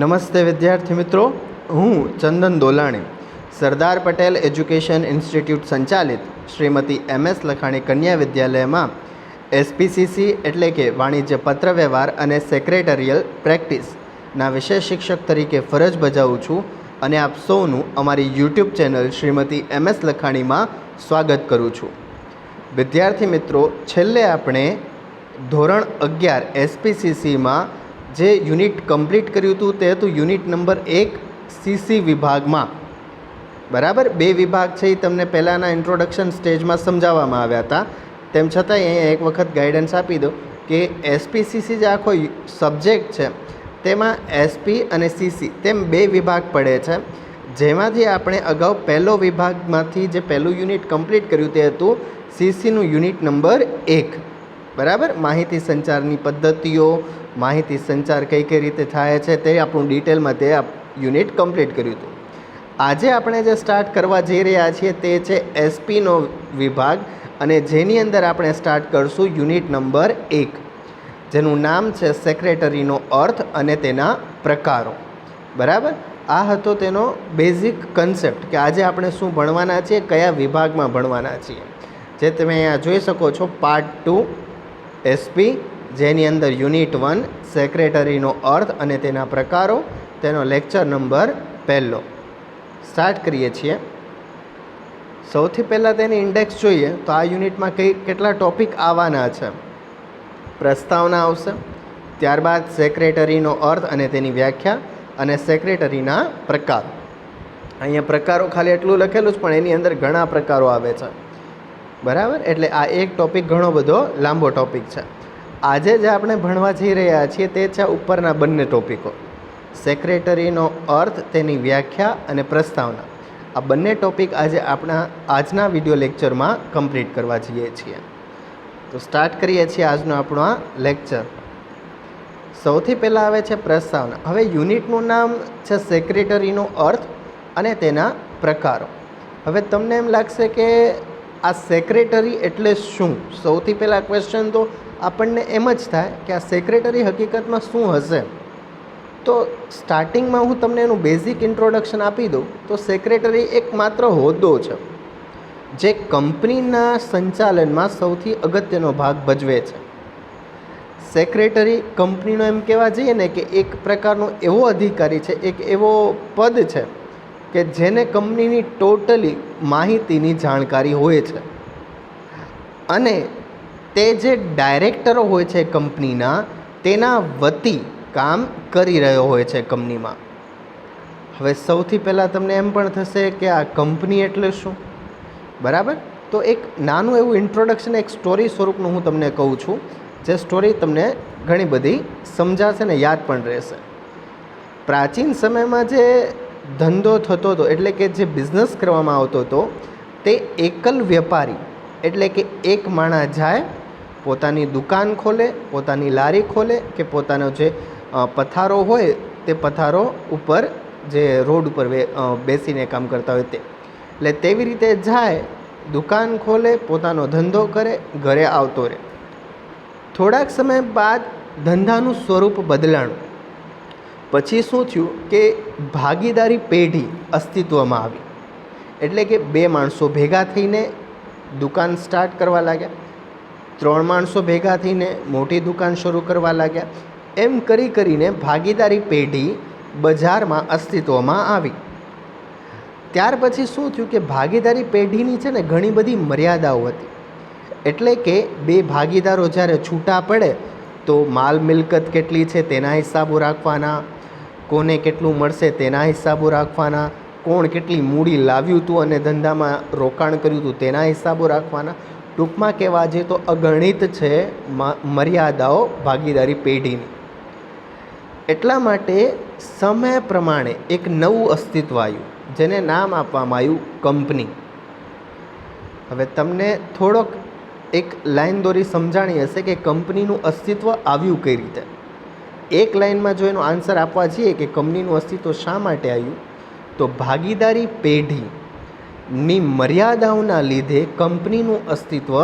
નમસ્તે વિદ્યાર્થી મિત્રો, હું ચંદન દોલાણી સરદાર પટેલ એજ્યુકેશન ઇન્સ્ટિટ્યૂટ સંચાલિત શ્રીમતી MS લખાણી કન્યા વિદ્યાલયમાં SPCC એટલે કે વાણિજ્ય પત્રવ્યવહાર અને સેક્રેટરિયલ પ્રેક્ટિસના વિશેષ શિક્ષક તરીકે ફરજ બજાવું છું અને આપ સૌનું અમારી YouTube ચેનલ શ્રીમતી MS લખાણીમાં સ્વાગત કરું છું. વિદ્યાર્થી મિત્રો, છેલ્લે આપણે ધોરણ 11 SPCCમાં જે યુનિટ કમ્પ્લીટ કર્યું હતું તે હતું યુનિટ નંબર 1 CC વિભાગમાં. બરાબર, બે વિભાગ છે એ તમને પહેલાંના ઇન્ટ્રોડક્શન સ્ટેજમાં સમજાવવામાં આવ્યા હતા. તેમ છતાંય અહીંયા એક વખત ગાઈડન્સ આપી દો કે SPCC જે આખો સબ્જેક્ટ છે તેમાં SP અને CC તેમ બે વિભાગ પડે છે, જેમાંથી આપણે અગાઉ પહેલો વિભાગમાંથી જે પહેલું યુનિટ કમ્પ્લીટ કર્યું તે હતું CCનું યુનિટ નંબર 1. બરાબર, માહિતી સંચારની પદ્ધતિઓ, માહિતી સંચાર કઈ કઈ રીતે થાય છે તે આપણું ડિટેલમાં તે યુનિટ કમ્પ્લીટ કર્યું હતું. આજે આપણે જે સ્ટાર્ટ કરવા જઈ રહ્યા છીએ તે છે SPનો વિભાગ, અને જેની અંદર આપણે સ્ટાર્ટ કરશું યુનિટ નંબર 1, જેનું નામ છે સેક્રેટરીનો અર્થ અને તેના પ્રકારો. બરાબર, આ હતો તેનો બેઝિક કન્સેપ્ટ કે આજે આપણે શું ભણવાના છીએ, કયા વિભાગમાં ભણવાના છીએ. જે તમે અહીંયા જોઈ શકો છો, પાર્ટ 2 SP, જેની અંદર યુનિટ 1 સેક્રેટરીનો અર્થ અને તેના પ્રકારો, તેનો લેક્ચર નંબર 1. સ્ટાર્ટ કરીએ છીએ. સૌથી પહેલાં તેની ઇન્ડેક્સ જોઈએ તો આ યુનિટમાં કેટલા ટોપિક આવવાના છે. પ્રસ્તાવના આવશે, ત્યારબાદ સેક્રેટરીનો અર્થ અને તેની વ્યાખ્યા, અને સેક્રેટરીના પ્રકારો. અહીંયા પ્રકારો ખાલી એટલું લખેલું જ, પણ એની અંદર ઘણા પ્રકારો આવે છે. બરાબર, એટલે આ એક ટોપિક ઘણો બધો લાંબો ટોપિક છે. આજે જે આપણે ભણવા જઈ રહ્યા છીએ તે છે ઉપરના બંને ટોપિકો, સેક્રેટરીનો અર્થ, તેની વ્યાખ્યા અને પ્રસ્તાવના. આ બંને ટોપિક આજે આપણા આજના વિડીયો લેક્ચરમાં કમ્પ્લીટ કરવા જઈએ છીએ. તો સ્ટાર્ટ કરીએ છીએ આજનો આપણો આ લેક્ચર. સૌથી પહેલાં આવે છે પ્રસ્તાવના. હવે યુનિટનું નામ છે સેક્રેટરીનો અર્થ અને તેના પ્રકારો. હવે તમને એમ લાગશે કે આ સેક્રેટરી એટલે શું? સૌથી પહેલાં ક્વેશ્ચન તો આપણને એમ જ થાય કે આ સેક્રેટરી હકીકતમાં શું હશે. તો સ્ટાર્ટિંગમાં હું તમને એનું બેઝિક ઇન્ટ્રોડક્શન આપી દઉં તો સેક્રેટરી એક માત્ર હોદ્દો છે જે કંપનીના સંચાલનમાં સૌથી અગત્યનો ભાગ ભજવે છે. સેક્રેટરી કંપનીનો એમ કહેવા જઈએ ને કે એક પ્રકારનો એવો અધિકારી છે, એક એવો પદ છે કે જેને કંપનીની ટોટલી માહિતીની જાણકારી હોય છે, અને તે જે ડાયરેક્ટરો હોય છે કંપનીના, તેના વતી કામ કરી રહ્યો હોય છે કંપનીમાં. હવે સૌથી પહેલાં તમને એમ પણ થશે કે આ કંપની એટલે શું. બરાબર, તો એક નાનું એવું ઇન્ટ્રોડક્શન, એક સ્ટોરી સ્વરૂપનું હું તમને કહું છું, જે સ્ટોરી તમને ઘણી બધી સમજાશે ને યાદ પણ રહેશે. પ્રાચીન સમયમાં જે ધંધો થતો હતો, એટલે કે જે બિઝનેસ કરવામાં આવતો હતો, તે એકલ વેપારી એટલે કે એક માણસ જાય, પોતાની દુકાન ખોલે, પોતાની લારી ખોલે, કે પોતાનો જે પથારો હોય તે પથારો ઉપર જે રોડ ઉપર બેસીને કામ કરતા હોય તે, એટલે તેવી રીતે જાય, દુકાન ખોલે, પોતાનો ધંધો કરે, ઘરે આવતો રહે. થોડાક સમય બાદ ધંધાનું સ્વરૂપ બદલાણું. પછી શું થયું કે ભાગીદારી પેઢી અસ્તિત્વમાં આવી. એટલે કે બે માણસો ભેગા થઈને દુકાન સ્ટાર્ટ કરવા લાગ્યા, 3 માણસો ભેગા થઈને મોટી દુકાન શરૂ કરવા લાગ્યા. એમ કરી કરીને ભાગીદારી પેઢી બજારમાં અસ્તિત્વમાં આવી. ત્યાર પછી શું થયું કે ભાગીદારી પેઢીની છે ને ઘણી બધી મર્યાદાઓ હતી. એટલે કે બે ભાગીદારો જ્યારે છૂટા પડે તો માલ મિલકત કેટલી છે તેના હિસાબો રાખવાના, કોને કેટલું મળશે તેના હિસાબો રાખવાના, કોણ કેટલી મૂડી લાવ્યું હતું અને ધંધામાં રોકાણ કર્યું હતું તેના હિસાબો રાખવાના. ટૂંકમાં કહેવા જઈએ તો અગણિત છે મર્યાદાઓ ભાગીદારી પેઢીની. એટલા માટે સમય પ્રમાણે એક નવું અસ્તિત્વ આવ્યું, જેને નામ આપવામાં આવ્યું કંપની. હવે તમને થોડોક એક લાઈન દોરી સમજાણી હશે કે કંપનીનું અસ્તિત્વ આવ્યું કઈ રીતે. એક લાઈનમાં જો એનો આન્સર આપવા જઈએ કે કંપનીનું અસ્તિત્વ શા માટે આવ્યું, તો ભાગીદારી પેઢીની મર્યાદાઓના લીધે કંપનીનું અસ્તિત્વ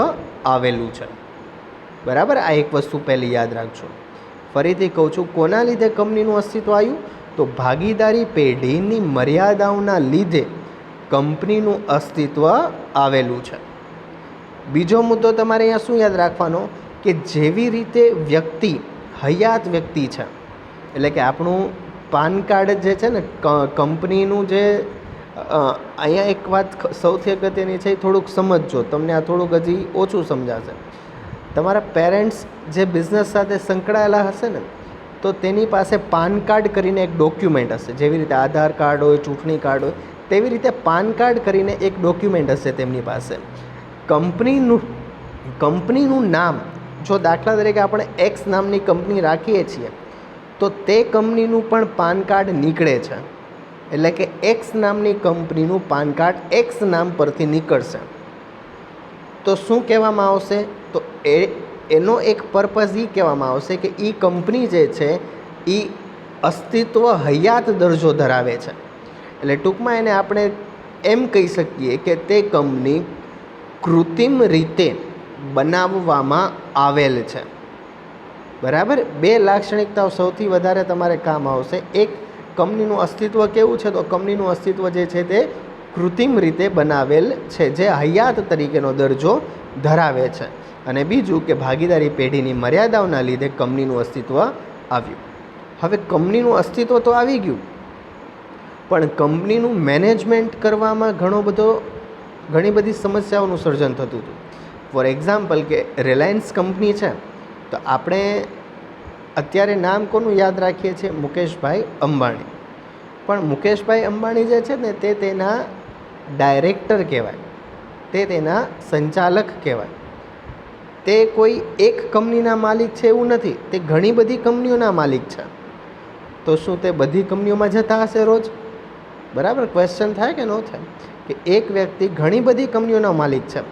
આવેલું છે. બરાબર, આ એક વસ્તુ પહેલી યાદ રાખજો. ફરીથી કહું છું, કોના લીધે કંપનીનું અસ્તિત્વ આવ્યું, તો ભાગીદારી પેઢીની મર્યાદાઓના લીધે કંપનીનું અસ્તિત્વ આવેલું છે. બીજો મુદ્દો તમારે અહીંયા શું યાદ રાખવાનો કે જેવી રીતે વ્યક્તિ હયાત વ્યક્તિ છે, એટલે કે આપણું પાન કાર્ડ જે છે ને કંપનીનું જે અહીંયા એક વાત સૌથી અગત્યની છે, એ થોડુંક સમજજો, તમને આ થોડુંક હજી ઓછું સમજાશે. તમારા પેરેન્ટ્સ જે બિઝનેસ સાથે સંકળાયેલા હશે ને, તો તેની પાસે પાન કાર્ડ કરીને એક ડોક્યુમેન્ટ હશે. જેવી રીતે આધાર કાર્ડ હોય, ચૂંટણી કાર્ડ હોય, તેવી રીતે પાન કાર્ડ કરીને એક ડોક્યુમેન્ટ હશે તેમની પાસે. કંપનીનું નામ, જો દાખલા તરીકે આપણે એક્સ નામની કંપની રાખીએ છીએ, તો તે કંપનીનું પણ પાન કાર્ડ નીકળે છે. એટલે કે એક્સ નામની કંપનીનું પાન કાર્ડ એક્સ નામ પરથી નીકળશે. તો શું કહેવામાં આવશે? તો એનો એક પર્પઝ એ કહેવામાં આવશે કે એ કંપની જે છે એ અસ્તિત્વ હયાત દરજ્જો ધરાવે છે. એટલે ટૂંકમાં એને આપણે એમ કહી શકીએ કે તે કંપની કૃત્રિમ રીતે બનાવવામાં આવેલ છે. બરાબર? બે લાક્ષણિકતાઓ સૌથી વધારે તમારે કામ આવશે. એક, કંપનીનું અસ્તિત્વ કેવું છે? તો કંપનીનું અસ્તિત્વ જે છે તે કૃત્રિમ રીતે બનાવેલ છે, જે હયાત તરીકેનો દરજ્જો ધરાવે છે. અને બીજું કે ભાગીદારી પેઢીની મર્યાદાઓના લીધે કંપનીનું અસ્તિત્વ આવ્યું. હવે કંપનીનું અસ્તિત્વ તો આવી ગયું, પણ કંપનીનું મેનેજમેન્ટ કરવામાં ઘણી બધી સમસ્યાઓનું સર્જન થતું હતું. ફોર એક્ઝામ્પલ કે રિલાયન્સ કંપની છે, તો આપણે અત્યારે નામ કોનું યાદ રાખીએ છીએ? મુકેશભાઈ અંબાણી. પણ મુકેશભાઈ અંબાણી જે છે ને, તે તેના ડાયરેક્ટર કહેવાય, તે તેના સંચાલક કહેવાય. તે કોઈ એક કંપનીના માલિક છે એવું નથી, તે ઘણી બધી કંપનીઓના માલિક છે. તો શું તે બધી કંપનીઓમાં જતા હશે રોજ? બરાબર, ક્વેશ્ચન થાય કે ન થાય? કે એક વ્યક્તિ ઘણી બધી કંપનીઓના માલિક છે,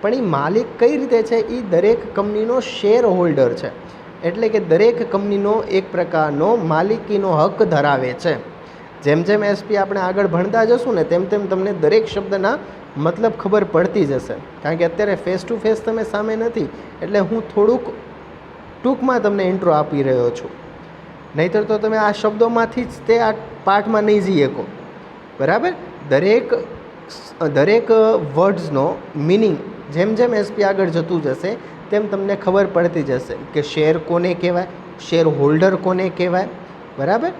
પણ એ માલિક કઈ રીતે છે? એ દરેક કંપનીનો શેર હોલ્ડર છે. એટલે કે દરેક કંપનીનો એક પ્રકારનો માલિકીનો હક ધરાવે છે. જેમ જેમ એસપી આપણે આગળ ભણતા જશું ને, તેમ તેમ તમને દરેક શબ્દના મતલબ ખબર પડતી જશે. કારણ કે અત્યારે ફેસ ટુ ફેસ તમે સામે નથી, એટલે હું થોડુંક ટૂંકમાં તમને ઇન્ટ્રો આપી રહ્યો છું. નહીંતર તો તમે આ શબ્દોમાંથી જ તે આ પાઠમાં નહીં જઈ શકો. બરાબર? દરેક વર્ડ્સનો મિનિંગ જેમ જેમ એસપી આગળ જતું જશે, તેમ તમને ખબર પડતી જશે કે શેર કોને કહેવાય, શેર હોલ્ડર કોને કહેવાય. બરાબર?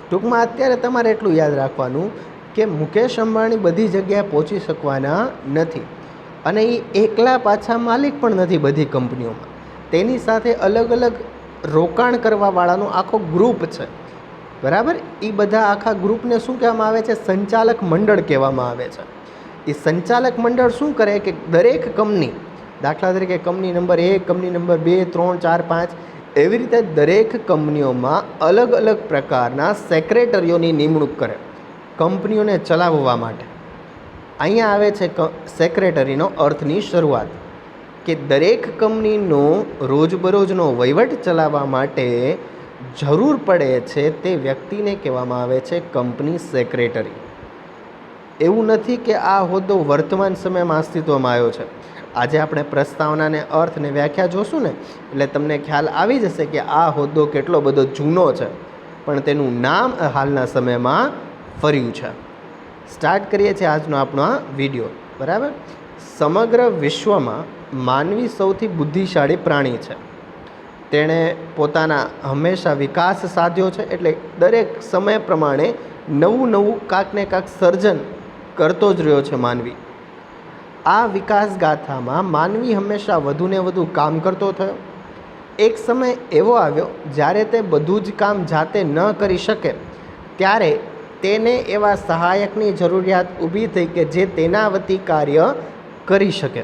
ટૂંકમાં અત્યારે તમારે એટલું યાદ રાખવાનું કે મુકેશ અંબાણી બધી જગ્યાએ પહોંચી શકવાના નથી, અને એ એકલા પાછા માલિક પણ નથી બધી કંપનીઓમાં. તેની સાથે અલગ અલગ રોકાણ કરવાવાળાનો આખો ગ્રુપ છે. બરાબર? એ બધા આખા ગ્રુપને શું કહેવામાં આવે છે? સંચાલક મંડળ કહેવામાં આવે છે. એ સંચાલક મંડળ શું કરે કે દરેક કંપની, દાખલા તરીકે કંપની નંબર 1, કંપની નંબર 2, 3, 4, 5, એવી રીતે દરેક કંપનીઓમાં અલગ અલગ પ્રકારના સેક્રેટરીઓની નિમણૂક કરે કંપનીઓને ચલાવવા માટે. અહીંયા આવે છે સેક્રેટરીનો અર્થની શરૂઆત, કે દરેક કંપનીનો રોજબરોજનો વહીવટ ચલાવવા માટે જરૂર પડે છે તે વ્યક્તિને કહેવામાં આવે છે કંપની સેક્રેટરી. એવું નથી કે આ હોદ્દો વર્તમાન સમયમાં અસ્તિત્વમાં આવ્યો છે. આજે આપણે પ્રસ્તાવનાને અર્થને વ્યાખ્યા જોશું ને, એટલે તમને ખ્યાલ આવી જશે કે આ હોદ્દો કેટલો બધો જૂનો છે, પણ તેનું નામ હાલના સમયમાં ફર્યું છે. સ્ટાર્ટ કરીએ છીએ આજનો આપણો આ વિડીયો. બરાબર? સમગ્ર વિશ્વમાં માનવી સૌથી બુદ્ધિશાળી પ્રાણી છે. તેણે પોતાના હંમેશા વિકાસ સાધ્યો છે. એટલે દરેક સમય પ્રમાણે નવું કાંક ને કાંક સર્જન કરતો જ રહ્યો છે માનવી. આ વિકાસ ગાથામાં માનવી હંમેશા વધુને વધુ કામ કરતો થયો. એક સમય એવો આવ્યો જ્યારે તે બધું જ કામ જાતે ન કરી શકે, ત્યારે તેને એવા સહાયકની જરૂરિયાત ઊભી થઈ કે જે તેના વતી કાર્ય કરી શકે.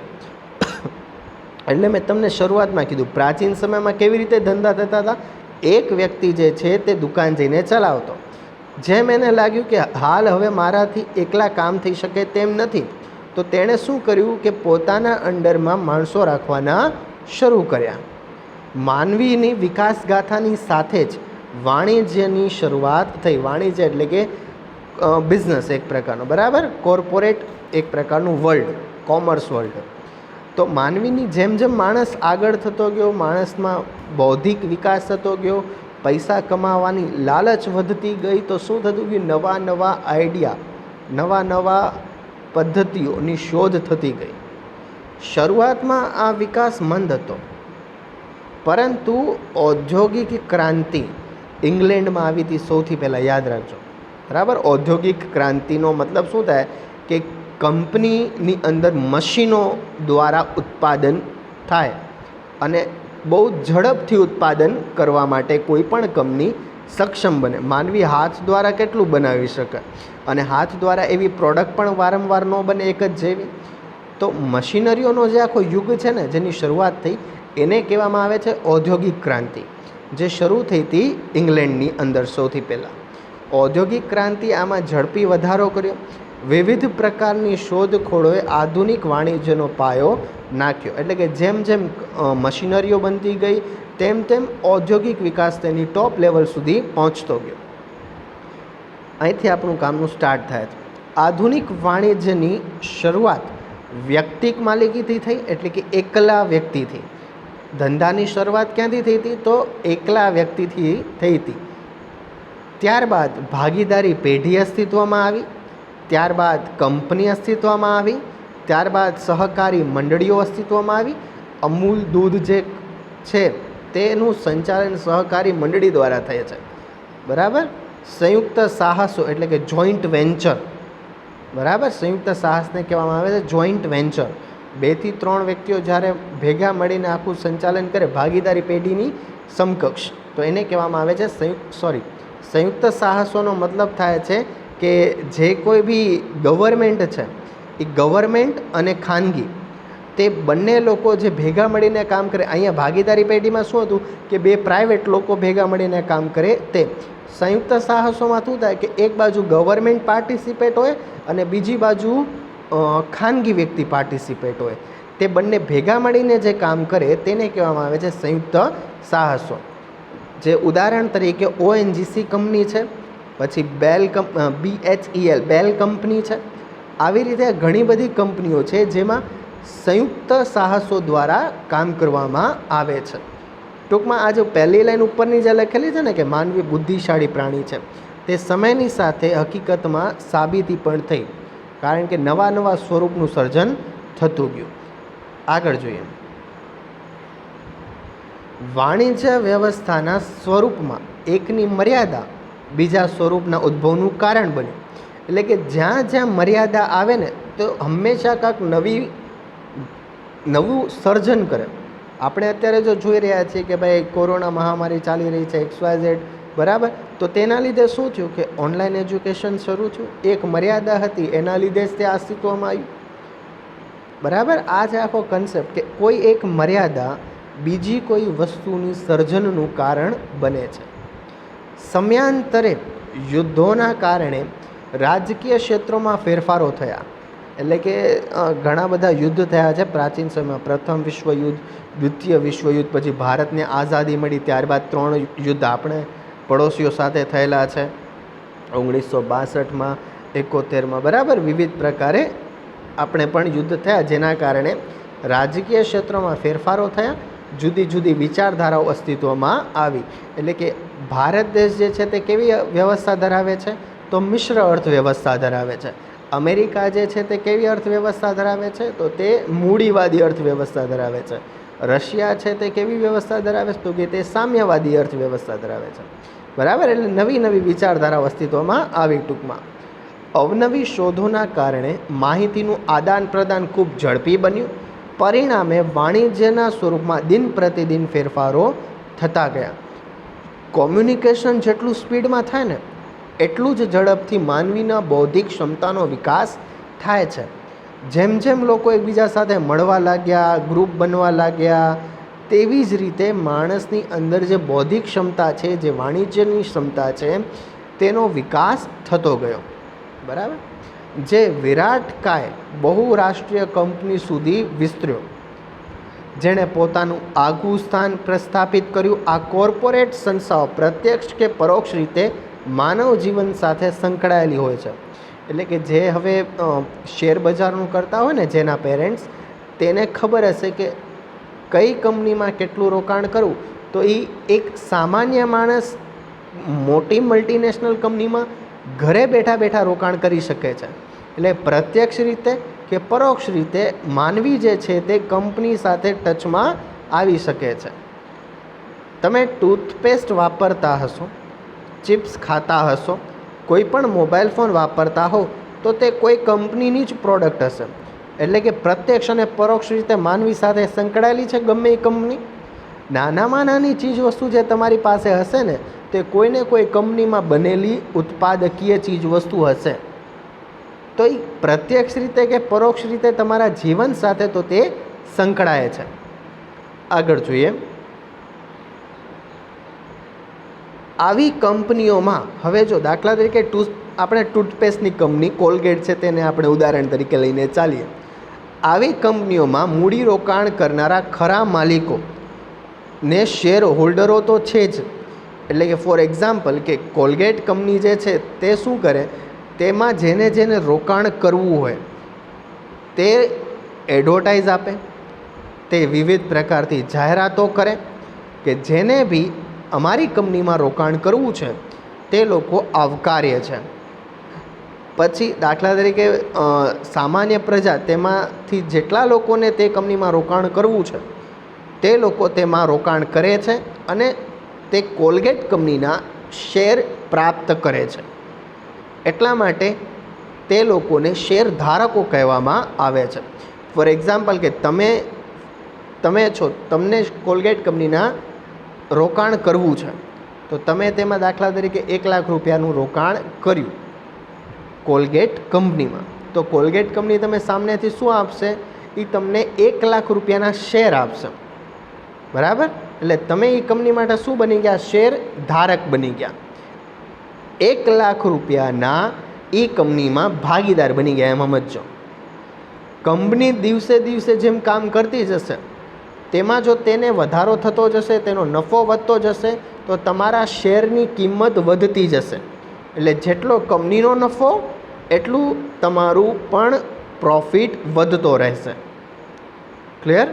એટલે મેં તમને શરૂઆતમાં કીધું, પ્રાચીન સમયમાં કેવી રીતે ધંધા થતા હતા? એક વ્યક્તિ જે છે તે દુકાન જઈને ચલાવતો. જેમ એને લાગ્યું કે હાલ હવે મારાથી એકલા કામ થઈ શકે તેમ નથી, તો તેણે શું કર્યું કે પોતાના અંડરમાં માણસો રાખવાના શરૂ કર્યા. માનવીની વિકાસ ગાથાની સાથે જ વાણિજ્યની શરૂઆત થઈ. વાણિજ્ય એટલે કે બિઝનેસ એક પ્રકારનો, બરાબર? કોર્પોરેટ એક પ્રકારનું વર્લ્ડ, કોમર્સ વર્લ્ડ. તો માનવીની જેમ જેમ માણસ આગળ થતો ગયો, માણસમાં બૌદ્ધિક વિકાસ થતો ગયો, પૈસા કમાવાની લાલચ વધતી ગઈ તો શું થતું ગયું, નવા નવા આઈડિયા, નવા નવા પદ્ધતિઓની શોધ થતી ગઈ. શરૂઆતમાં આ વિકાસ મંદ હતો, પરંતુ ઔદ્યોગિક ક્રાંતિ ઇંગ્લેન્ડમાં આવી હતી સૌથી પહેલાં, યાદ રાખજો. બરાબર, ઔદ્યોગિક ક્રાંતિનો મતલબ શું થાય કે કંપનીની અંદર મશીનો દ્વારા ઉત્પાદન થાય અને બહુ ઝડપથી ઉત્પાદન કરવા માટે કોઈ પણ કંપની સક્ષમ બને. માનવી હાથ દ્વારા કેટલું બનાવી શકે, અને હાથ દ્વારા એવી પ્રોડક્ટ પણ વારંવાર ન બને એક જ જેવી. તો મશીનરીઓનો જે આખો યુગ છે ને, જેની શરૂઆત થઈ, એને કહેવામાં આવે છે ઔદ્યોગિક ક્રાંતિ, જે શરૂ થઈ હતી ઇંગ્લેન્ડની અંદર સૌથી પહેલાં. ઔદ્યોગિક ક્રાંતિ આમાં ઝડપી વધારો કર્યો. વિવિધ પ્રકારની શોધખોળોએ આધુનિક વાણિજ્યનો પાયો નાખ્યો. એટલે કે જેમ જેમ મશીનરીઓ બનતી ગઈ તેમ તેમ ઔદ્યોગિક વિકાસ તેની ટોપ લેવલ સુધી પહોંચતો ગયો. અહીંથી આપણું કામનું સ્ટાર્ટ થાય છે. આધુનિક વાણિજ્યની શરૂઆત વ્યક્તિક માલિકીથી થઈ, એટલે કે એકલા વ્યક્તિથી. ધંધાની શરૂઆત ક્યાંથી થઈ હતી, તો એકલા વ્યક્તિથી થઈ હતી. ત્યારબાદ ભાગીદારી પેઢી અસ્તિત્વમાં આવી, ત્યારબાદ કંપની અસ્તિત્વમાં આવી, ત્યારબાદ સહકારી મંડળીઓ અસ્તિત્વમાં આવી. અમૂલ દૂધ જે છે તેનું સંચાલન સહકારી મંડળી દ્વારા થાય છે. બરાબર, સંયુક્ત સાહસો એટલે કે જોઈન્ટ વેન્ચર. બરાબર, સંયુક્ત સાહસને કહેવામાં આવે છે જોઈન્ટ વેન્ચર. 2 થી 3 વ્યક્તિઓ જ્યારે ભેગા મળીને આખું સંચાલન કરે, ભાગીદારી પેઢીની સમકક્ષ, તો એને કહેવામાં આવે છે સંયુક્ત સાહસોનો મતલબ થાય છે કે જે કોઈ બી ગવર્મેન્ટ છે, એ ગવર્મેન્ટ અને ખાનગી, તે બંને લોકો જે ભેગા મળીને કામ કરે. અહીંયા ભાગીદારી પેઢીમાં શું હતું કે 2 પ્રાઇવેટ લોકો ભેગા મળીને કામ કરે. તે સંયુક્ત સાહસોમાં શું થાય કે એક બાજુ ગવર્મેન્ટ પાર્ટિસિપેટ હોય અને બીજી બાજુ ખાનગી વ્યક્તિ પાર્ટિસિપેટ હોય. તે બંને ભેગા મળીને જે કામ કરે તેને કહેવામાં આવે છે સંયુક્ત સાહસો. જે ઉદાહરણ તરીકે ONGC કંપની છે, પછી BHEL બેલ કંપની છે. આવી રીતે ઘણી બધી કંપનીઓ છે જેમાં સંયુક્ત સાહસો દ્વારા કામ કરવામાં આવે છે. ટૂંકમાં આ જો પહેલી લાઈન ઉપરની જે લખેલી છે ને કે માનવી બુદ્ધિશાળી પ્રાણી છે, તે સમયની સાથે હકીકતમાં સાબિતી પણ થઈ, કારણ કે નવા નવા સ્વરૂપનું સર્જન થતું ગયું. આગળ જોઈએ. વાણિજ્ય વ્યવસ્થાના સ્વરૂપમાં એકની મર્યાદા બીજા સ્વરૂપના ઉદ્ભવનું કારણ બન્યું. એટલે કે જ્યાં જ્યાં મર્યાદા આવે ને, તો હંમેશા કાંઈક નવું સર્જન કરે. આપણે અત્યારે જો જોઈ રહ્યા છીએ કે ભાઈ કોરોના મહામારી ચાલી રહી છે, XYZ, બરાબર, તો તેના લીધે શું થયું કે ઓનલાઈન એજ્યુકેશન શરૂ થયું. એક મર્યાદા હતી, એના લીધે જ તે અસ્તિત્વમાં આવ્યું. બરાબર, આ જ આખો કન્સેપ્ટ કે કોઈ એક મર્યાદા બીજી કોઈ વસ્તુની સર્જનનું કારણ બને છે. સમયાંતરે યુદ્ધોના કારણે રાજકીય ક્ષેત્રોમાં ફેરફારો થયા. એટલે કે ઘણા બધા યુદ્ધ થયા છે પ્રાચીન સમયમાં. પ્રથમ વિશ્વયુદ્ધ, દ્વિતીય વિશ્વયુદ્ધ, પછી ભારતને આઝાદી મળી ત્યારબાદ 3 યુદ્ધ આપણે પડોશીઓ સાથે થયેલા છે. 1962માં, 71માં, બરાબર, વિવિધ પ્રકારે આપણે પણ યુદ્ધ થયા, જેના કારણે રાજકીય ક્ષેત્રોમાં ફેરફારો થયા, જુદી જુદી વિચારધારાઓ અસ્તિત્વમાં આવી. એટલે કે ભારત દેશ જે છે તે કેવી વ્યવસ્થા ધરાવે છે, તો મિશ્ર અર્થવ્યવસ્થા ધરાવે છે. અમેરિકા જે છે તે કેવી અર્થવ્યવસ્થા ધરાવે છે, તો તે મૂડીવાદી અર્થવ્યવસ્થા ધરાવે છે. રશિયા છે તે કેવી વ્યવસ્થા ધરાવે છે, તો કે તે સામ્યવાદી અર્થવ્યવસ્થા ધરાવે છે. બરાબર, એટલે નવી નવી વિચારધારાઓ અસ્તિત્વમાં આવી. ટૂંકમાં અવનવી શોધોના કારણે માહિતીનું આદાન પ્રદાન ખૂબ ઝડપી બન્યું. પરિણામે વાણિજ્યના સ્વરૂપમાં દિન પ્રતિદિન ફેરફારો થતા ગયા. કોમ્યુનિકેશન જેટલું સ્પીડમાં થાય ને, એટલું જ ઝડપથી માનવીના બૌદ્ધિક ક્ષમતાનો વિકાસ થાય છે. જેમ જેમ લોકો એકબીજા સાથે મળવા લાગ્યા, ગ્રુપ બનવા લાગ્યા, તેવી જ રીતે માણસની અંદર જે બૌદ્ધિક ક્ષમતા છે, જે વાણિજ્યની ક્ષમતા છે, તેનો વિકાસ થતો ગયો. બરાબર, જે વિરાટકાય બહુરાષ્ટ્રીય કંપની સુધી વિસ્તર્યો, જેણે પોતાનું આગવું સ્થાન પ્રસ્થાપિત કર્યું. આ કોર્પોરેટ સંસ્થાઓ પ્રત્યક્ષ કે પરોક્ષ રીતે માનવ જીવન સાથે સંકળાયેલી હોય છે. એટલે કે જે હવે શેર બજારનું કરતા હોય ને, જેના પેરેન્ટ્સ, તેને ખબર હશે કે કઈ કંપનીમાં કેટલું રોકાણ કરવું તો એ એક સામાન્ય માણસ મોટી મલ્ટીનેશનલ કંપનીમાં ઘરે બેઠા બેઠા રોકાણ કરી શકે છે. એટલે પ્રત્યક્ષ રીતે કે પરોક્ષ રીતે માનવી જે છે તે કંપની સાથે ટચમાં આવી શકે છે. તમે ટૂથપેસ્ટ વાપરતા હશો, ચિપ્સ ખાતા હશો, કોઈ પણ મોબાઈલ ફોન વાપરતા હો તો તે કોઈ કંપનીની જ પ્રોડક્ટ હશે. એટલે કે પ્રત્યક્ષ અને પરોક્ષ રીતે માનવી સાથે સંકળાયેલી છે ગમે એ કંપની. નાનામાં નાની ચીજ વસ્તુ જે તમારી પાસે હશે ને તે કોઈને કોઈ કંપનીમાં બનેલી ઉત્પાદકીય ચીજ વસ્તુ હશે. તો એ પ્રત્યક્ષ રીતે કે પરોક્ષ રીતે તમારા જીવન સાથે તો તે સંકળાય છે. આગળ જોઈએ. આવી કંપનીઓમાં હવે જો દાખલા તરીકે આપણે ટૂથપેસ્ટની કંપની કોલગેટ છે તેને આપણે ઉદાહરણ તરીકે લઈને ચાલીએ. આવી કંપનીઓમાં મૂડીરોકાણ કરનારા ખરા માલિકો ને શેર હોલ્ડરો તો છે જ. એટલે કે ફોર એક્ઝામ્પલ કે કોલગેટ કંપની જે છે તે શું કરે, તેમાં જેને જેને રોકાણ કરવું હોય તે એડવર્ટાઇઝ આપે, તે વિવિધ પ્રકારથી જાહેરાતો કરે કે જેને બી અમારી કંપનીમાં રોકાણ કરવું છે તે લોકો આવકાર્ય છે. પછી દાખલા તરીકે સામાન્ય પ્રજા તેમાંથી જેટલા લોકોને તે કંપનીમાં રોકાણ કરવું છે તે લોકો તેમાં રોકાણ કરે છે અને તે કોલગેટ કંપનીના શેર પ્રાપ્ત કરે છે. એટલા માટે તે લોકોને શેર ધારકો કહેવામાં આવે છે. ફોર એક્ઝામ્પલ કે તમે છો, તમને કોલગેટ કંપનીના રોકાણ કરવું છે તો તમે તેમાં દાખલા તરીકે 1 લાખ રૂપિયાનું રોકાણ કર્યું કોલગેટ કંપનીમાં. તો કોલગેટ કંપની તમે સામેથી શું આપશે, એ તમને 1 લાખ રૂપિયાના શેર આપશે. બરાબર? એટલે તમે એ કંપની માટે શું બની ગયા, શેર ધારક બની ગયા. 1 લાખ રૂપિયાના એ કંપનીમાં ભાગીદાર બની ગયા. એમ સમજો. કંપની દિવસે દિવસે જેમ કામ કરતી જશે તેમાં જો તેને વધારો થતો જશે, તેનો નફો વધતો જશે તો તમારા શેરની કિંમત વધતી જશે. એટલે જેટલો કંપનીનો નફો એટલું તમારું પણ પ્રોફિટ વધતો રહેશે. ક્લિયર?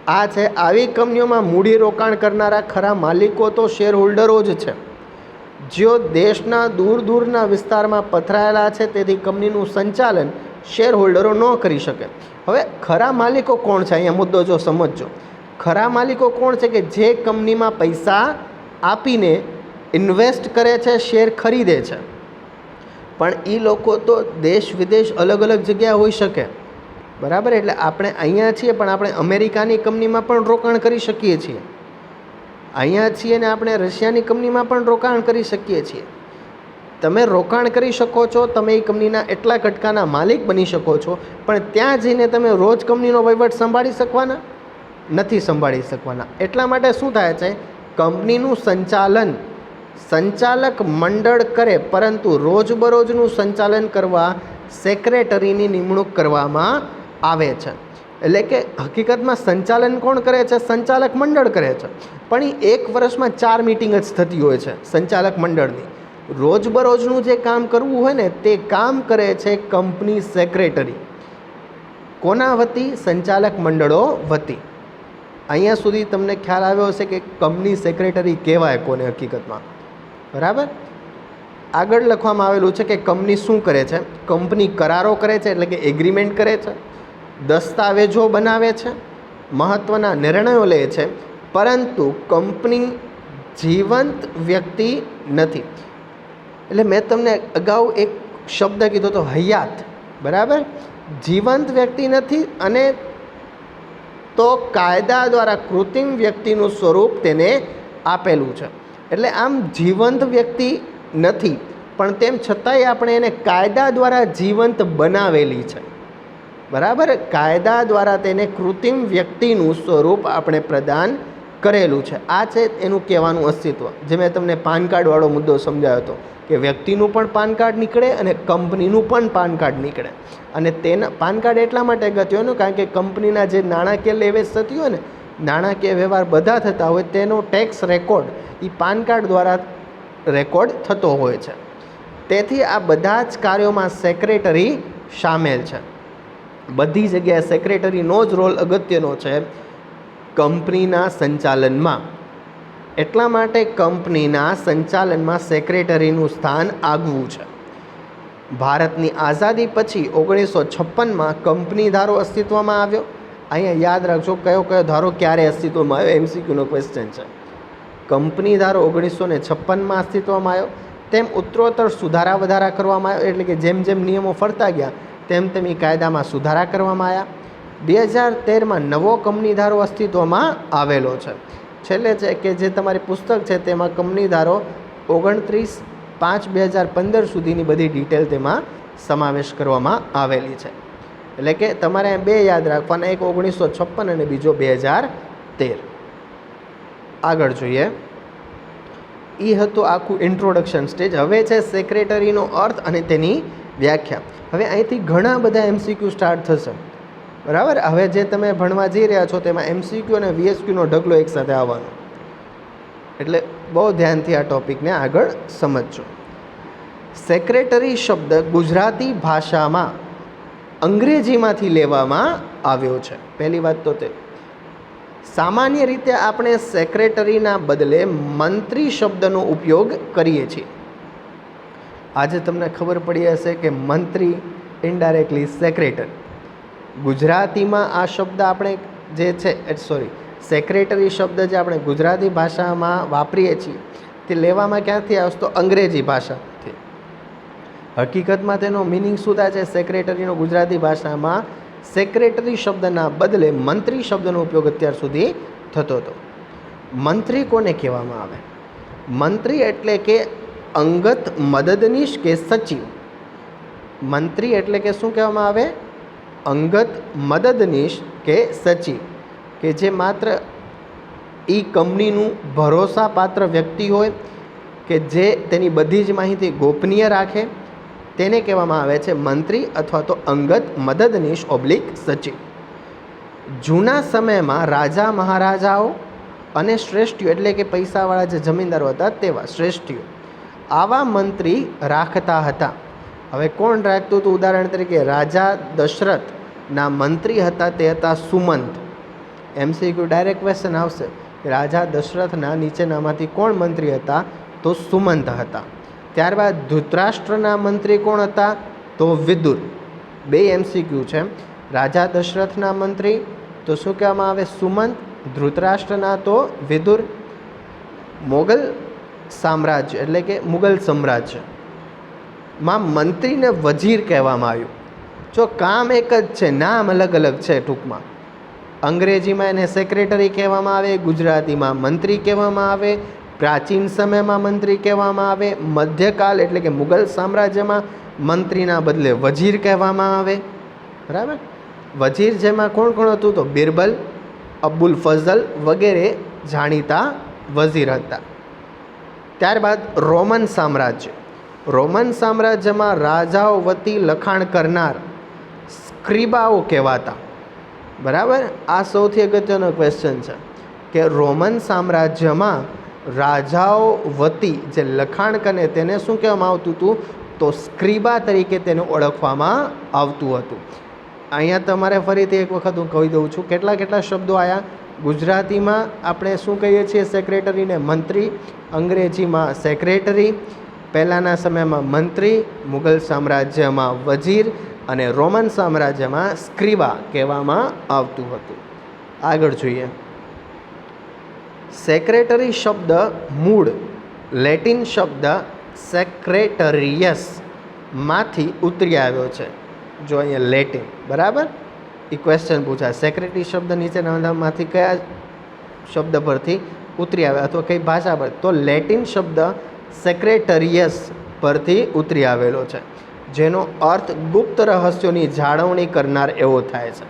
આ છે. આવી કંપનીઓમાં મૂડીરોકાણ કરનારા ખરા માલિકો તો શેર હોલ્ડરો જ છે. જેઓ દેશના દૂર દૂરના વિસ્તારમાં પથરાયેલા છે તેથી કંપનીનું સંચાલન શેર હોલ્ડરો ન કરી શકે. હવે ખરા માલિકો કોણ છે, અહીંયા મુદ્દો જો સમજજો. ખરા માલિકો કોણ છે કે જે કંપનીમાં પૈસા આપીને ઇન્વેસ્ટ કરે છે, શેર ખરીદે છે. પણ એ લોકો તો દેશ વિદેશ અલગ અલગ જગ્યા હોઈ શકે. બરાબર? એટલે આપણે અહીંયા છીએ પણ આપણે અમેરિકાની કંપનીમાં પણ રોકાણ કરી શકીએ છીએ. અહીંયા છીએ ને આપણે રશિયાની કંપનીમાં પણ રોકાણ કરી શકીએ છીએ. તમે રોકાણ કરી શકો છો, તમે એ કંપનીના એટલા કટકાના માલિક બની શકો છો, પણ ત્યાં જઈને તમે રોજ કંપનીનો વહીવટ સંભાળી શકવાના નથી સંભાળી શકવાના. એટલા માટે શું થાય છે, કંપનીનું સંચાલન સંચાલક મંડળ કરે, પરંતુ રોજબરોજનું સંચાલન કરવા સેક્રેટરીની નિમણૂક કરવામાં આવે છે. એટલે કે હકીકતમાં સંચાલન કોણ કરે છે, સંચાલક મંડળ કરે છે. પણ એ 1 વર્ષમાં 4 મિટિંગ જ થતી હોય છે સંચાલક મંડળની. રોજબરોજનું જે કામ કરવું હોય ને તે કામ કરે છે કંપની સેક્રેટરી. કોના વતી? સંચાલક મંડળો વતી. અહીંયા સુધી તમને ખ્યાલ આવ્યો હશે કે કંપની સેક્રેટરી કહેવાય કોને હકીકતમાં. બરાબર? આગળ લખવામાં આવેલું છે કે કંપની શું કરે છે. કંપની કરારો કરે છે, એટલે કે એગ્રીમેન્ટ કરે છે, દસ્તાવેજો બનાવે છે, મહત્ત્વના નિર્ણયો લે છે, પરંતુ કંપની જીવંત વ્યક્તિ નથી. એટલે મેં તમને અગાઉ એક શબ્દ કીધો તો હયાત. બરાબર? જીવંત વ્યક્તિ નથી અને તો કાયદા દ્વારા કૃત્રિમ વ્યક્તિનું સ્વરૂપ તેને આપેલું છે. એટલે આમ જીવંત વ્યક્તિ નથી, પણ તેમ છતાંય આપણે એને કાયદા દ્વારા જીવંત બનાવેલી છે. બરાબર? કાયદા દ્વારા તેને કૃત્રિમ વ્યક્તિનું સ્વરૂપ આપણે પ્રદાન કરેલું છે. આ છે એનું કહેવાનું અસ્તિત્વ. જે મેં તમને પાન કાર્ડવાળો મુદ્દો સમજાવ્યો હતો કે વ્યક્તિનું પણ પાન કાર્ડ નીકળે અને કંપનીનું પણ પાન કાર્ડ નીકળે. અને તેના પાન કાર્ડ એટલા માટે અગત્યનું કારણ કે કંપનીના જે નાણાકીય લેવેચ થતી હોય ને, નાણાકીય વ્યવહાર બધા થતા હોય તેનો ટેક્સ રેકોર્ડ એ પાન કાર્ડ દ્વારા રેકોર્ડ થતો હોય છે. તેથી આ બધા જ કાર્યોમાં સેક્રેટરી સામેલ છે. બધી જગ્યાએ સેક્રેટરીનો જ રોલ અગત્યનો છે કંપનીના સંચાલનમાં. એટલા માટે કંપનીના સંચાલનમાં સેક્રેટરીનું સ્થાન આગવું છે. ભારતની આઝાદી પછી 1956માં કંપની ધારો અસ્તિત્વમાં આવ્યો. અહીંયા યાદ રાખજો કયો કયો ધારો ક્યારે અસ્તિત્વમાં આવ્યો, એમસીક્યુનો ક્વેશ્ચન છે. કંપની ધારો 1956માં અસ્તિત્વમાં આવ્યો. તેમ ઉત્તરોત્તર સુધારા વધારા કરવામાં આવ્યો, એટલે કે જેમ જેમ નિયમો ફરતા ગયા તેમ તેમ એ કાયદામાં સુધારા કરવામાં આવ્યા. 2013માં નવો કંપની ધારો અસ્તિત્વમાં આવેલો છે. છેલ્લે છે કે જે તમારી પુસ્તક છે તેમાં કંપની ધારો 29/5/2015 સુધીની બધી ડિટેલ તેમાં સમાવેશ કરવામાં આવેલી છે. એટલે કે તમારે બે યાદ રાખવાના, એક 1956 અને બીજો 2013. આગળ જોઈએ, એ હતું આખું ઇન્ટ્રોડક્શન સ્ટેજ. હવે છે સેક્રેટરીનો અર્થ અને તેની વ્યાખ્યા. હવે અહીંથી ઘણા બધા એમસીક્યુ સ્ટાર્ટ થશે, બરાબર. હવે જે તમે ભણવા જઈ રહ્યા છો તેમાં એમસીક્યુ અને વીએસક્યુનો ઢગલો એકસાથે આવવાનો, એટલે બહુ ધ્યાનથી આ ટૉપિકને આગળ સમજજો. સેક્રેટરી શબ્દ ગુજરાતી ભાષામાં અંગ્રેજીમાંથી લેવામાં આવ્યો છે. પહેલી વાત તો તે. સામાન્ય રીતે આપણે સેક્રેટરીના બદલે મંત્રી શબ્દનો ઉપયોગ કરીએ છીએ. આજે તમને ખબર પડી હશે કે મંત્રી ઇનડાયરેક્ટલી સેક્રેટરી. ગુજરાતીમાં આ શબ્દ આપણે જે છે સેક્રેટરી શબ્દ જે આપણે ગુજરાતી ભાષામાં વાપરીએ છીએ તે લેવામાં ક્યાંથી આવશે? તો અંગ્રેજી ભાષાથી. હકીકતમાં તેનો મિનિંગ શું થાય છે? સેક્રેટરીનો ગુજરાતી ભાષામાં સેક્રેટરી શબ્દના બદલે મંત્રી શબ્દનો ઉપયોગ અત્યાર સુધી થતો હતો. મંત્રી કોને કહેવામાં આવે? મંત્રી એટલે કે અંગત મદદનીશ કે સચિવ. મંત્રી એટલે કે શું કહેવામાં આવે? અંગત મદદનીશ કે સચિવ, કે જે માત્ર એ કંપનીનું ભરોસાપાત્ર વ્યક્તિ હોય કે જે તેની બધી જ માહિતી ગોપનીય રાખે, તેને કહેવામાં આવે છે મંત્રી અથવા તો અંગત મદદનીશ / સચિવ. જૂના સમયમાં રાજા મહારાજાઓ અને શ્રેષ્ઠીઓ એટલે કે પૈસાવાળા જે જમીનદારો હતા તેવા શ્રેષ્ઠીઓ આવા મંત્રી રાખતા હતા. હવે કોણ રાખતું હતું? ઉદાહરણ તરીકે રાજા દશરથના મંત્રી હતા તે હતા સુમંત. એમસીક્યુ ડાયરેક્ટ ક્વેશ્ચન આવશે કે રાજા દશરથના નીચેનામાંથી કોણ મંત્રી હતા? તો સુમંત હતા. ત્યારબાદ ધૃતરાષ્ટ્રના મંત્રી કોણ હતા? તો વિદુર. બે એમસીક્યુ છે. રાજા દશરથના મંત્રી તો શું કહેવામાં આવે? સુમંત. ધૃતરાષ્ટ્રના તો વિદુર. મોગલ સામ્રાજ્ય એટલે કે મુગલ સામ્રાજ્યમાં મંત્રીને વજીર કહેવામાં આવ્યું. જો કામ એક જ છે, નામ અલગ અલગ છે. ટૂંકમાં અંગ્રેજીમાં એને સેક્રેટરી કહેવામાં આવે, ગુજરાતીમાં મંત્રી કહેવામાં આવે, પ્રાચીન સમયમાં મંત્રી કહેવામાં આવે, મધ્યકાલ એટલે કે મુગલ સામ્રાજ્યમાં મંત્રીના બદલે વજીર કહેવામાં આવે. બરાબર. વજીર જેમાં કોણ કોણ હતું? તો બિરબલ, અબુલ ફઝલ વગેરે જાણીતા વઝીર હતા. ત્યારબાદ રોમન સામ્રાજ્ય. રોમન સામ્રાજ્યમાં રાજાઓ વતી લખાણ કરનાર સ્ક્રિબાઓ કહેવાતા. બરાબર. આ સૌથી અગત્યનો ક્વેશ્ચન છે કે રોમન સામ્રાજ્યમાં રાજાઓ વતી જે લખાણ કરે તેને શું કહેવામાં આવતું હતું? તો સ્ક્રિબા તરીકે તેને ઓળખવામાં આવતું હતું. અહીંયા તમારે ફરીથી એક વખત હું કહી દઉં છું કેટલા શબ્દો આવ્યા. ગુજરાતીમાં આપણે શું કહીએ છીએ? સેક્રેટરીને મંત્રી. અંગ્રેજીમાં સેક્રેટરી. પહેલાંના સમયમાં મંત્રી. મુગલ સામ્રાજ્યમાં વજીર અને રોમન સામ્રાજ્યમાં સ્ક્રિબા કહેવામાં આવતું હતું. આગળ જોઈએ. સેક્રેટરી શબ્દ મૂળ લેટિન શબ્દ સેક્રેટરિયસ માંથી ઉતરી આવ્યો છે. જો અહીંયા લેટિન, બરાબર. એ ક્વેશ્ચન પૂછાય સેક્રેટરી શબ્દ નીચેનામાંથી કયા શબ્દ પરથી ઉતરી આવ્યા અથવા કઈ ભાષા પર? તો લેટિન શબ્દ સેક્રેટરિયસ પરથી ઉતરી આવેલો છે, જેનો અર્થ ગુપ્ત રહસ્યોની જાળવણી કરનાર એવો થાય છે.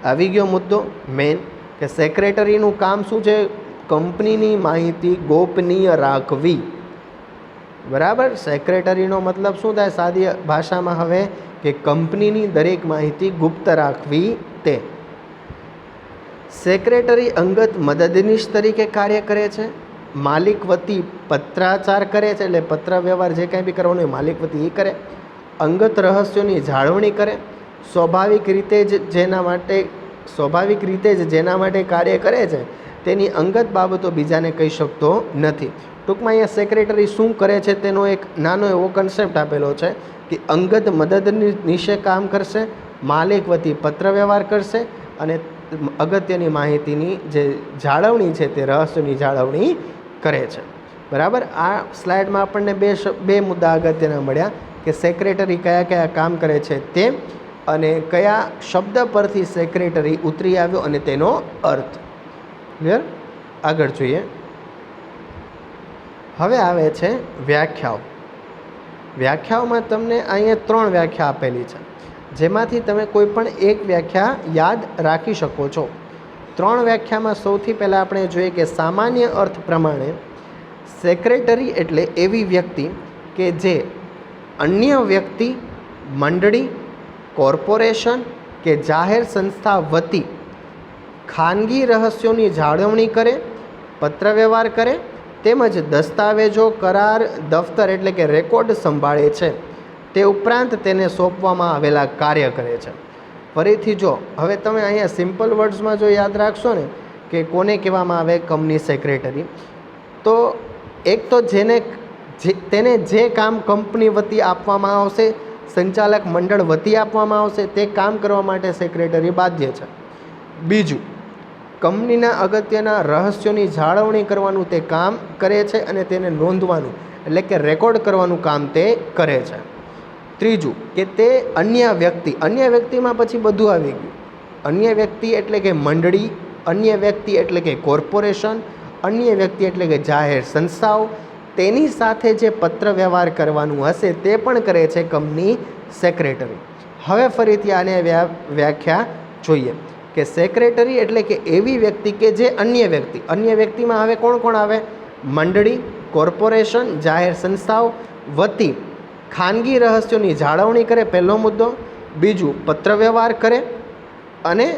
આવી ગયો મુદ્દો મેઇન કે સેક્રેટરીનું કામ શું છે? કંપનીની માહિતી ગોપનીય રાખવી. બરાબર. સેક્રેટરીનો મતલબ શું થાય સાદી ભાષામાં? હવે કે કંપનીની દરેક માહિતી ગુપ્ત રાખવી તે. સેક્રેટરી અંગત મદદનીશ તરીકે કાર્ય કરે છે. માલિક વતી પત્રાચાર કરે છે, એટલે પત્ર વ્યવહાર જે કાંઈ બી કરવાનો હોય માલિક વતી એ કરે. અંગત રહસ્યોની જાળવણી કરે. સ્વાભાવિક રીતે જ જેના માટે કાર્ય કરે છે તેની અંગત બાબતો બીજાને કહી શકતો નથી. ટૂંકમાં અહીંયા સેક્રેટરી શું કરે છે તેનો એક નાનો એવો કન્સેપ્ટ આપેલો છે કે અંગત મદદની નીચે કામ કરશે, માલિક વતી પત્ર વ્યવહાર કરશે અને અગત્યની માહિતીની જે જાળવણી છે તે રહસ્યની જાળવણી કરે છે. બરાબર. આ સ્લાઇડમાં આપણને બે મુદ્દા અગત્યના મળ્યા કે સેક્રેટરી કયા કયા કામ કરે છે તે, અને કયા શબ્દ પરથી સેક્રેટરી ઉતરી આવ્યો અને તેનો અર્થ. ક્લિયર? આગળ જોઈએ. હવે આવે છે વ્યાખ્યાઓ. વ્યાખ્યાઓમાં તમને અહીંયા 3 વ્યાખ્યા આપેલી છે, જેમાંથી તમે કોઈ પણ એક વ્યાખ્યા યાદ રાખી શકો છો. 3 વ્યાખ્યામાં સૌથી પહેલાં આપણે જોઈએ કે સામાન્ય અર્થ પ્રમાણે સેક્રેટરી એટલે એવી વ્યક્તિ કે જે અન્ય વ્યક્તિ, મંડળી, કોર્પોરેશન કે જાહેર સંસ્થા વતી ખાનગી રહસ્યોની જાળવણી કરે, પત્ર વ્યવહાર કરે તેમજ દસ્તાવેજો, કરાર, દફતર એટલે કે રેકોર્ડ સંભાળે છે. તે ઉપરાંત તેને સોંપવામાં આવેલા કાર્ય કરે છે. ફરીથી જો હવે તમે અહીંયા સિમ્પલ વર્ડ્સમાં જો યાદ રાખશો ને કે કોને કહેવામાં આવે કંપની સેક્રેટરી, તો એક તો તેને જે કામ કંપની વતી આપવામાં આવશે, સંચાલક મંડળ વતી આપવામાં આવશે, તે કામ કરવા માટે સેક્રેટરી બાધ્ય છે. બીજું, કંપનીના અગત્યના રહસ્યોની જાળવણી કરવાનું તે કામ કરે છે અને તેને નોંધવાનું એટલે કે રેકોર્ડ કરવાનું કામ તે કરે છે. ત્રીજું કે તે અન્ય વ્યક્તિમાં પછી બધું આવી ગયું. અન્ય વ્યક્તિ એટલે કે મંડળી, અન્ય વ્યક્તિ એટલે કે કોર્પોરેશન, અન્ય વ્યક્તિ એટલે કે જાહેર સંસ્થાઓ, તેની સાથે જે પત્ર વ્યવહાર કરવાનું હશે તે પણ કરે છે કંપની સેક્રેટરી. હવે ફરીથી આને વ્યાખ્યા જોઈએ કે સેક્રેટરી એટલે કે એવી વ્યક્તિ કે જે અન્ય વ્યક્તિમાં હવે કોણ કોણ આવે? મંડળી, કોર્પોરેશન, જાહેર સંસ્થાઓ વતી ખાનગી રહસ્યોની જાળવણી કરે, પહેલો મુદ્દો. બીજું, પત્ર વ્યવહાર કરે અને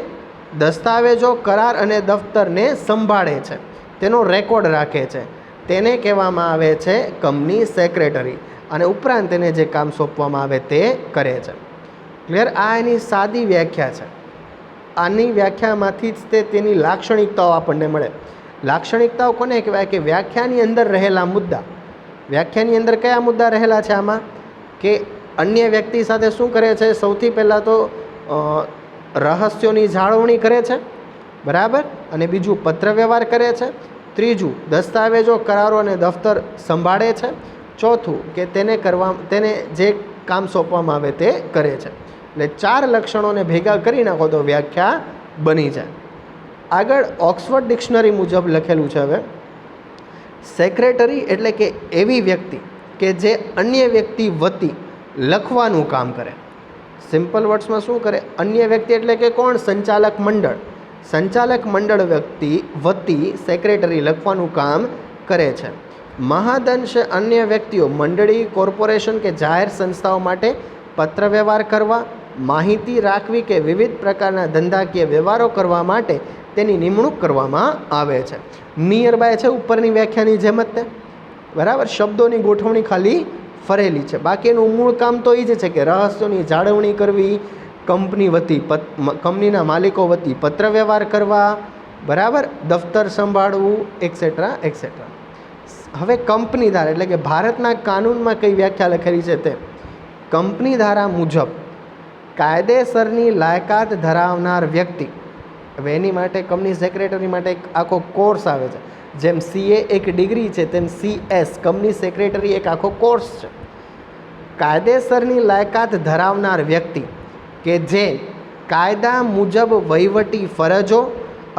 દસ્તાવેજો, કરાર અને દફતરને સંભાળે છે, તેનો રેકોર્ડ રાખે છે. તેને કહેવામાં આવે છે કંપની સેક્રેટરી, અને ઉપરાંત તેને જે કામ સોંપવામાં આવે તે કરે છે. ક્લિયર? આ એની સાદી વ્યાખ્યા છે. આની વ્યાખ્યામાંથી જ તેની લાક્ષણિકતાઓ આપણને મળે. લાક્ષણિકતાઓ કોને કહેવાય? કે વ્યાખ્યાની અંદર રહેલા મુદ્દા. વ્યાખ્યાની અંદર કયા મુદ્દા રહેલા છે આમાં? કે અન્ય વ્યક્તિ સાથે શું કરે છે? સૌથી પહેલાં તો રહસ્યોની જાળવણી કરે છે, બરાબર, અને બીજું પત્ર વ્યવહાર કરે છે. ત્રીજું, દસ્તાવેજો, કરારો અને દફતર સંભાળે છે. ચોથું કે તેને જે કામ સોંપવામાં આવે તે કરે છે. એટલે 4 લક્ષણોને ભેગા કરી નાખો તો વ્યાખ્યા બની જાય. આગળ ઓક્સફર્ડ ડિક્શનરી મુજબ લખેલું છે. હવે સેક્રેટરી એટલે કે એવી વ્યક્તિ કે જે અન્ય વ્યક્તિ વતી લખવાનું કામ કરે. સિમ્પલ વર્ડ્સમાં શું કરે? અન્ય વ્યક્તિ એટલે કે કોણ? સંચાલક મંડળ. સંચાલક મંડળ વ્યક્તિ વતી સેક્રેટરી લખવાનું કામ કરે છે. મહદઅંશે અન્ય વ્યક્તિઓ, મંડળી, કોર્પોરેશન કે જાહેર સંસ્થાઓ માટે પત્ર વ્યવહાર કરવા, માહિતી રાખવી કે વિવિધ પ્રકારના ધંધાકીય વ્યવહારો કરવા માટે તેની નિમણૂક કરવામાં આવે છે. નિયર બાય છે ઉપરની વ્યાખ્યાની જેમ જ તે, બરાબર. શબ્દોની ગોઠવણી ખાલી ફરેલી છે, બાકી એનું મૂળ કામ તો એ જ છે કે રહસ્યોની જાળવણી કરવી, કંપનીના માલિકો વતી પત્ર વ્યવહાર કરવા, બરાબર, દફતર સંભાળવું, એક્સેટ્રા એક્સેટ્રા. હવે કંપની ધારા એટલે કે ભારતના કાનૂનમાં કઈ વ્યાખ્યા લખેલી છે તે કંપની ધારા મુજબ કાયદેસરની લાયકાત ધરાવનાર વ્યક્તિ. હવે એની માટે કંપની સેક્રેટરી માટે એક આખો કોર્સ આવે છે. જેમ CA એક ડિગ્રી છે તેમ CS કંપની સેક્રેટરી એક આખો કોર્સ છે. કાયદેસરની લાયકાત ધરાવનાર વ્યક્તિ કે જે કાયદા મુજબ વહીવટી ફરજો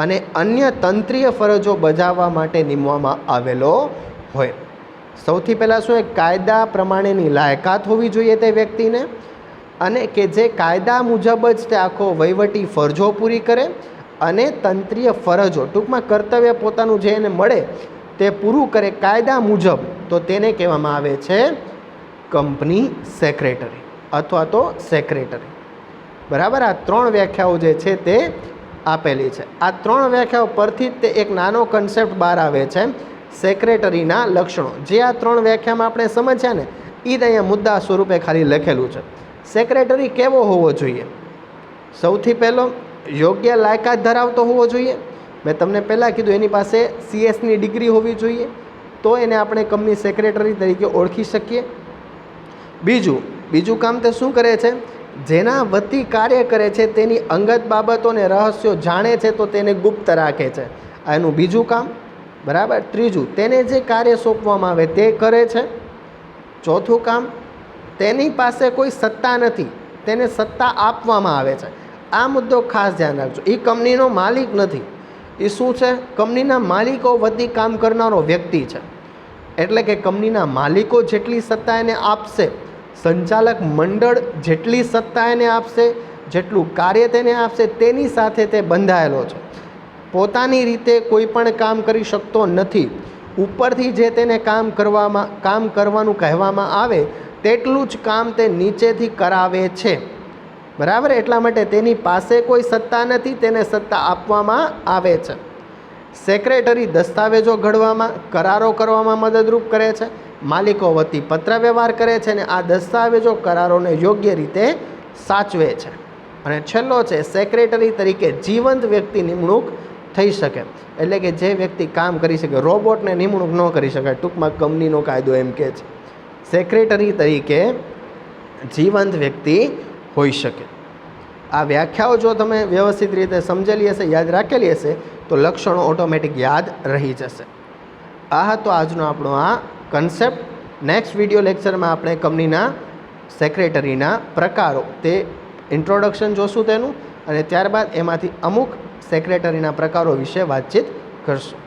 અને અન્ય તંત્રીય ફરજો બજાવવા માટે નીમવામાં આવેલો હોય. સૌથી પહેલાં શું? કાયદા પ્રમાણેની લાયકાત હોવી જોઈએ તે વ્યક્તિને, અને કે જે કાયદા મુજબ જ તે આખો વહીવટી ફરજો પૂરી કરે અને તંત્રીય ફરજો, ટૂંકમાં કર્તવ્ય પોતાનું જે એને મળે તે પૂરું કરે કાયદા મુજબ, તો તેને કહેવામાં આવે છે કંપની સેક્રેટરી અથવા તો સેક્રેટરી. બરાબર. આ 3 વ્યાખ્યાઓ જે છે તે આપેલી છે. આ 3 વ્યાખ્યાઓ પરથી જ તે એક નાનો કન્સેપ્ટ બહાર આવે છે, સેક્રેટરીના લક્ષણો. જે આ 3 વ્યાખ્યામાં આપણે સમજ્યા ને એ જ અહીંયા મુદ્દા સ્વરૂપે ખાલી લખેલું છે. સેક્રેટરી કેવો હોવો જોઈએ? સૌથી પહેલો, યોગ્ય લાયકાત ધરાવતો હોવો જોઈએ. મેં તમને પહેલાં કીધું એની પાસે CS ની ડિગ્રી હોવી જોઈએ, તો એને આપણે કંપની સેક્રેટરી તરીકે ઓળખી શકીએ. બીજું કામ તે શું કરે છે? જેના વતી કાર્ય કરે છે તેની અંગત બાબતોને રહસ્યો જાણે છે તો તેને ગુપ્ત રાખે છે. આ એનું બીજું કામ, બરાબર. ત્રીજું, તેને જે કાર્ય સોંપવામાં આવે તે કરે છે. ચોથું કામ, તેની પાસે કોઈ સત્તા નથી, તેને સત્તા આપવામાં આવે છે. આ મુદ્દો ખાસ ધ્યાન રાખજો. એ કંપનીનો માલિક નથી. એ શું છે? કંપનીના માલિકો વતી કામ કરનારો વ્યક્તિ છે. એટલે કે કંપનીના માલિકો જેટલી સત્તા એને આપશે, સંચાલક મંડળ જેટલી સત્તા એને આપશે, જેટલું કાર્ય તેને આપશે, તેની સાથે તે બંધાયેલો છે. પોતાની રીતે કોઈ પણ કામ કરી શકતો નથી. ઉપરથી જે તેને કામ કરવાનું કહેવામાં આવે તેટલું જ કામ તે નીચેથી કરાવે છે, બરાબર. એટલા માટે તેની પાસે કોઈ સત્તા નથી, તેને સત્તા આપવામાં આવે છે. સેક્રેટરી દસ્તાવેજો ઘડવામાં, કરારો કરવામાં મદદરૂપ કરે છે. માલિકો વતી પત્ર વ્યવહાર કરે છે અને આ દસ્તાવેજો કરારોને યોગ્ય રીતે સાચવે છે. અને છેલ્લો છે, સેક્રેટરી તરીકે જીવંત વ્યક્તિ નિમણૂક થઈ શકે. એટલે કે જે વ્યક્તિ કામ કરી શકે, રોબોટને નિમણૂક ન કરી શકાય. ટૂંકમાં કંપનીનો કાયદો એમ કહે છે સેક્રેટરી તરીકે જીવંત વ્યક્તિ હોઈ શકે. આ વ્યાખ્યાઓ જો તમે વ્યવસ્થિત રીતે સમજેલી હશે, યાદ રાખેલી હશે, તો લક્ષણો ઓટોમેટિક યાદ રહી જશે. આ હતો આજનો આપણો આ કન્સેપ્ટ. નેક્સ્ટ વિડીયો લેક્ચરમાં આપણે કંપનીના સેક્રેટરીના પ્રકારો, તે ઇન્ટ્રોડક્શન જોશું તેનું, અને ત્યારબાદ એમાંથી અમુક સેક્રેટરીના પ્રકારો વિશે વાતચીત કરશું.